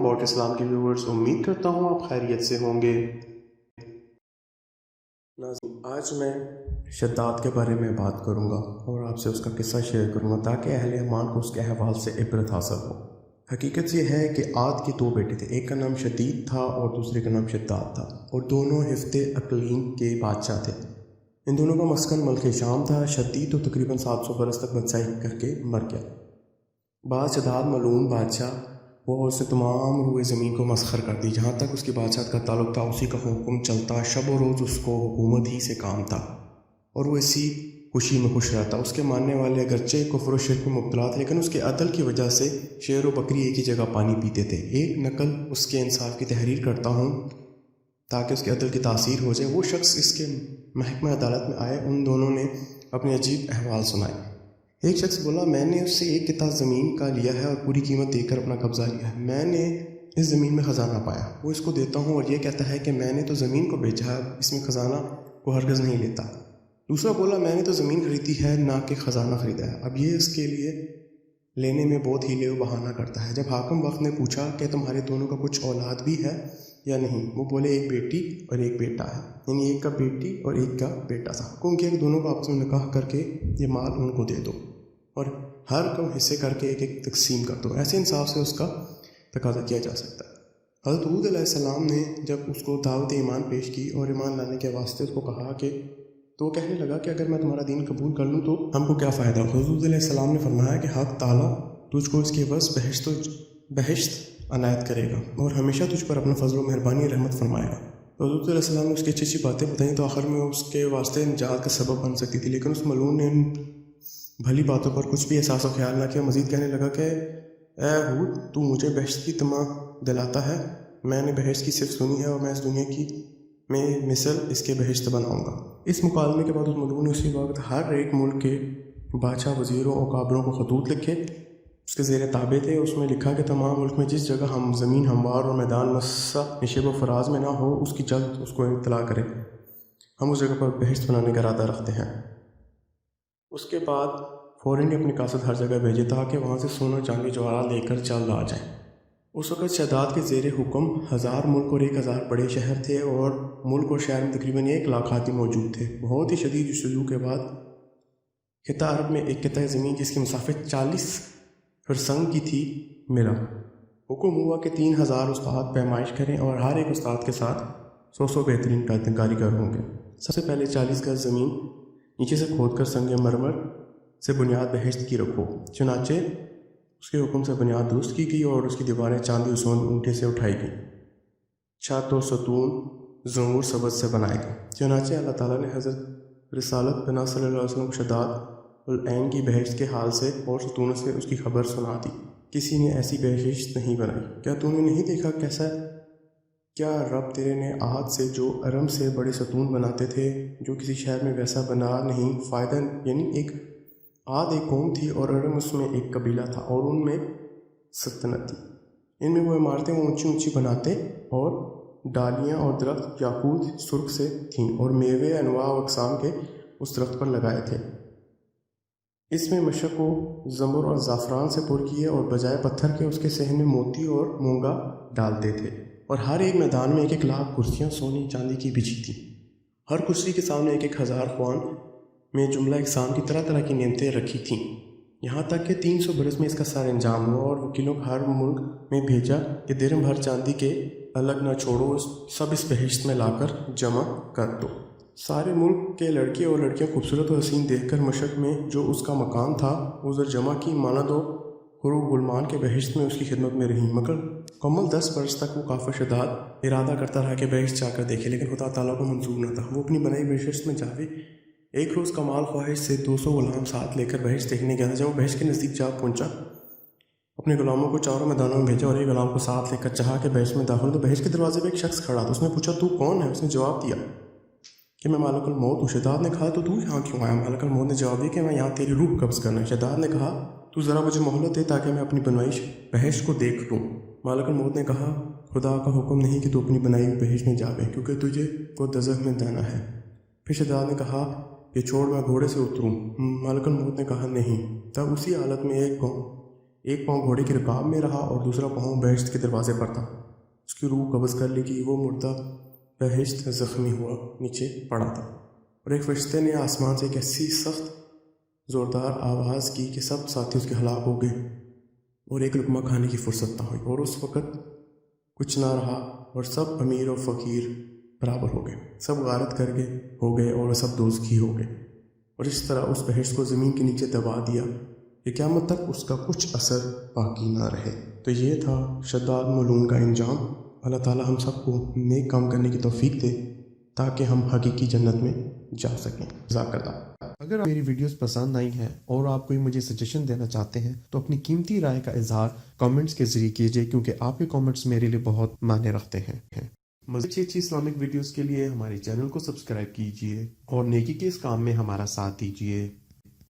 About Islam کے viewers, امید کرتا ہوں آپ خیریت سے ہوں گے۔ آج میں شداد کے بارے میں بات کروں گا اور آپ سے اس کا قصہ شیئر کروں گا تاکہ اہل ایمان کو اس کے احوال سے عبرت حاصل ہو۔ حقیقت یہ ہے کہ عاد کے 2 بیٹے تھے، ایک کا نام شدید تھا اور دوسرے کا نام شداد تھا، اور دونوں حفظ اقلیم کے بادشاہ تھے۔ ان دونوں کا مسکن ملک شام تھا۔ شدید تو تقریباً 700 برس تک بادشاہی کر کے مر گیا۔ بعد شداد ملعون بادشاہ، وہ اسے تمام روئے زمین کو مسخر کر دی۔ جہاں تک اس کی بادشاہت کا تعلق تھا اسی کا حکم چلتا، شب و روز اس کو حکومت ہی سے کام تھا اور وہ اسی خوشی میں خوش رہتا۔ اس کے ماننے والے اگرچہ کفر و شرک میں مبتلا تھے، لیکن اس کے عدل کی وجہ سے شیر و بکری ایک ہی جگہ پانی پیتے تھے۔ ایک نقل اس کے انصاف کی تحریر کرتا ہوں تاکہ اس کے عدل کی تاثیر ہو جائے۔ وہ شخص اس کے محکمہ عدالت میں آئے، ان دونوں نے اپنے عجیب احوال سنائے۔ ایک شخص بولا، میں نے اس سے 1 کتا زمین کا لیا ہے اور پوری قیمت دے کر اپنا قبضہ لیا ہے۔ میں نے اس زمین میں خزانہ پایا، وہ اس کو دیتا ہوں اور یہ کہتا ہے کہ میں نے تو زمین کو بیچا ہے، اس میں خزانہ کو ہرگز نہیں لیتا۔ دوسرا بولا، میں نے تو زمین خریدی ہے نہ کہ خزانہ خریدا ہے، اب یہ اس کے لیے لینے میں بہت ہیلے و بہانہ کرتا ہے۔ جب حاکم وقت نے پوچھا کہ تمہارے دونوں کا کچھ اولاد بھی ہے یا نہیں، وہ بولے 1 بیٹی اور 1 بیٹا ہے، یعنی 1 کا بیٹی اور 1 کا بیٹا تھا۔ حکم کیا کہ دونوں کو آپس میں نکاح کر کے یہ مال ان کو دے دو اور ہر کو حصے کر کے 1 تقسیم کر دو، ایسے انصاف سے اس کا تقاضا کیا جا سکتا ہے۔ حضرت ہود علیہ السلام نے جب اس کو دعوت ایمان پیش کی اور ایمان لانے کے واسطے اس کو کہا کہ تو وہ کہنے لگا کہ اگر میں تمہارا دین قبول کر لوں تو ہم کو کیا فائدہ؟ حضرت علیہ السلام نے فرمایا کہ حق تعالیٰ تجھ کو اس کے عوض بہشت عنایت کرے گا اور ہمیشہ تجھ پر اپنا فضل و مہربانی رحمت فرمائے گا۔ حضرت علیہ السلام نے اس کی اچھی اچھی باتیں بتائیں تو آخر میں اس کے واسطے نجات کا سبب بن سکتی تھی، لیکن اس ملعون نے ان بھلی باتوں پر کچھ بھی احساس و خیال نہ کیا۔ مزید کہنے لگا کہ اے ہود، تو مجھے بہشت کی طمع دلاتا ہے؟ میں نے بہشت کی صرف سنی ہے اور میں اس دنیا کی میں مثل اس کے بہشت بناؤں گا۔ اس مکالمے کے بعد اس ملعون نے اسی وقت ہر ایک ملک کے بادشاہ، وزیروں اور کابروں کو خطوط لکھے، اس کے زیر تابع تھے۔ اس میں لکھا کہ تمام ملک میں جس جگہ ہم زمین ہموار اور میدان مسا نشیب و فراز میں نہ ہو، اس کی جلد اس کو اطلاع کرے، ہم اس جگہ پر بہشت بنانے کا ارادہ رکھتے ہیں۔ اس کے بعد فوراً اپنی قاصد ہر جگہ بھیجے تاکہ وہاں سے سونا چاندی جواہرات لے کر چل آ جائیں۔ اس وقت شداد کے زیر حکم 1000 ملک اور 1000 بڑے شہر تھے اور ملک اور شہر میں تقریباً 1 لاکھ ہاتھی موجود تھے۔ بہت ہی شدید جستجو کے بعد خطہ عرب میں ایک قطعہ زمین جس کی مسافت 40 فرسنگ کی تھی ملا۔ حکم ہوا کہ 3000 استاد پیمائش کریں اور ہر ایک استاد کے ساتھ 100 بہترین کاریگر ہوں گے۔ سب سے پہلے 40 گز زمین نیچے سے کھود کر سنگ مرمر سے بنیاد بہشت کی رکھو۔ چنانچہ اس کے حکم سے بنیاد درست کی گئی اور اس کی دیواریں چاندی و سون اونٹے سے اٹھائی گئیں۔ چھت اور ستون زنبور سبز سے بنائے گئے۔ چنانچہ اللہ تعالیٰ نے حضرت رسالت بنا صلی اللہ علیہ وسلم کو شداد العین کی بہشت کے حال سے اور ستونوں سے اس کی خبر سنا دی۔ کسی نے ایسی بہشت نہیں بنائی۔ کیا تو نے نہیں دیکھا کیسا؟ کیا رب تیرے نے عاد سے جو ارم سے بڑے ستون بناتے تھے، جو کسی شہر میں ویسا بنا نہیں؟ فائدہ یعنی عاد ایک قوم تھی اور ارم اس میں ایک قبیلہ تھا اور ان میں سلطنت تھی۔ ان میں وہ عمارتیں وہ اونچی اونچی بناتے اور ڈالیاں اور درخت یاقوت سرخ سے تھیں اور میوے انواع و اقسام کے اس درخت پر لگائے تھے۔ اس میں مشک و زمر اور زعفران سے پر کیے اور بجائے پتھر کے اس کے صحن میں موتی اور مونگا ڈالتے تھے، اور ہر ایک میدان میں 1 لاکھ کرسیاں سونے چاندی کی بچھی تھیں۔ ہر کرسی کے سامنے 1000 خوان میں جملہ اقسام کی طرح طرح کی نعمتیں رکھی تھیں، یہاں تک کہ 300 برس میں اس کا سر انجام ہوا اور وکیلوں کو ہر ملک میں بھیجا کہ درہم بھر چاندی کے الگ نہ چھوڑو، سب اس بہشت میں لا کر جمع کر دو۔ سارے ملک کے لڑکے اور لڑکیاں خوبصورت و حسین دیکھ کر مشرق میں جو اس کا مقام تھا ادھر جمع کی، ماند و خرو غلمان کے بہشت میں اس کی خدمت میں رہیں، مگر مکمل 10 برس تک وہ کافر شداد ارادہ کرتا رہا کہ بہشت جا کر دیکھے، لیکن خدا تعالیٰ کو منظور نہ تھا۔ وہ اپنی بنائی بہشت میں جاوے ایک روز کمال خواہش سے 200 غلام ساتھ لے کر بہشت دیکھنے گیا تھا۔ جب وہ بہشت کے نزدیک جا پہنچا، اپنے غلاموں کو چاروں میدانوں میں بھیجا اور ایک غلام کو ساتھ لے کر چاہا کہ بہشت میں داخل ہو تو بہشت کے دروازے پہ ایک شخص کھڑا تھا۔ اس نے پوچھا، تو کون ہے؟ اس نے جواب دیا کہ میں مالک الموت ہوں۔ شداد نے کہا، تو یہاں کیوں آیا؟ مالک الموت نے جواب دیا کہ میں یہاں تیری روح قبض کرنا ہے۔ شداد نے کہا، تو ذرا مجھے مہلت دے تاکہ میں اپنی بنائی بہشت کو دیکھ لوں۔ مالک الموت نے کہا، خدا کا حکم نہیں کہ تو اپنی بنائی ہوئی بہشت میں جاوے، کیونکہ تجھے کو دوزخ میں جانا ہے۔ پھر شداد نے کہا کہ چھوڑ میں گھوڑے سے اتروں۔ مالک الموت نے کہا نہیں۔ تب اسی حالت میں ایک پاؤں گھوڑے کی رکاب میں رہا اور دوسرا پاؤں بہشت کے دروازے پر تھا۔ اس کی روح قبض کر لی کہ وہ مردہ بہشت زخمی ہوا نیچے پڑا تھا، اور ایک فرشتے نے آسمان سے ایک ایسی سخت زوردار آواز کی کہ سب ساتھی اس کے ہلاک ہو گئے، اور ایک لقمہ کھانے کی فرصت نہ ہوئی، اور اس وقت کچھ نہ رہا، اور سب امیر اور فقیر برابر ہو گئے، سب غارت کر گئے ہو گئے، اور سب دوزخی ہو گئے، اور اس طرح اس بہشت کو زمین کے نیچے دبا دیا کہ قیامت تک اس کا کچھ اثر باقی نہ رہے۔ تو یہ تھا شداد ملعون کا انجام۔ اللہ تعالی ہم سب کو نیک کام کرنے کی توفیق دے تاکہ ہم حقیقی جنت میں جا سکیں۔ جزاک اللہ۔ اگر میری ویڈیوز پسند آئی ہیں اور آپ کوئی مجھے سجیشن دینا چاہتے ہیں تو اپنی قیمتی رائے کا اظہار کامنٹس کے ذریعے کیجیے، کیونکہ آپ کے کامنٹس میرے لیے بہت معنی رکھتے ہیں۔ مزید اچھی اسلامک ویڈیوز کے لیے ہمارے چینل کو سبسکرائب کیجیے اور نیکی کے اس کام میں ہمارا ساتھ دیجیے۔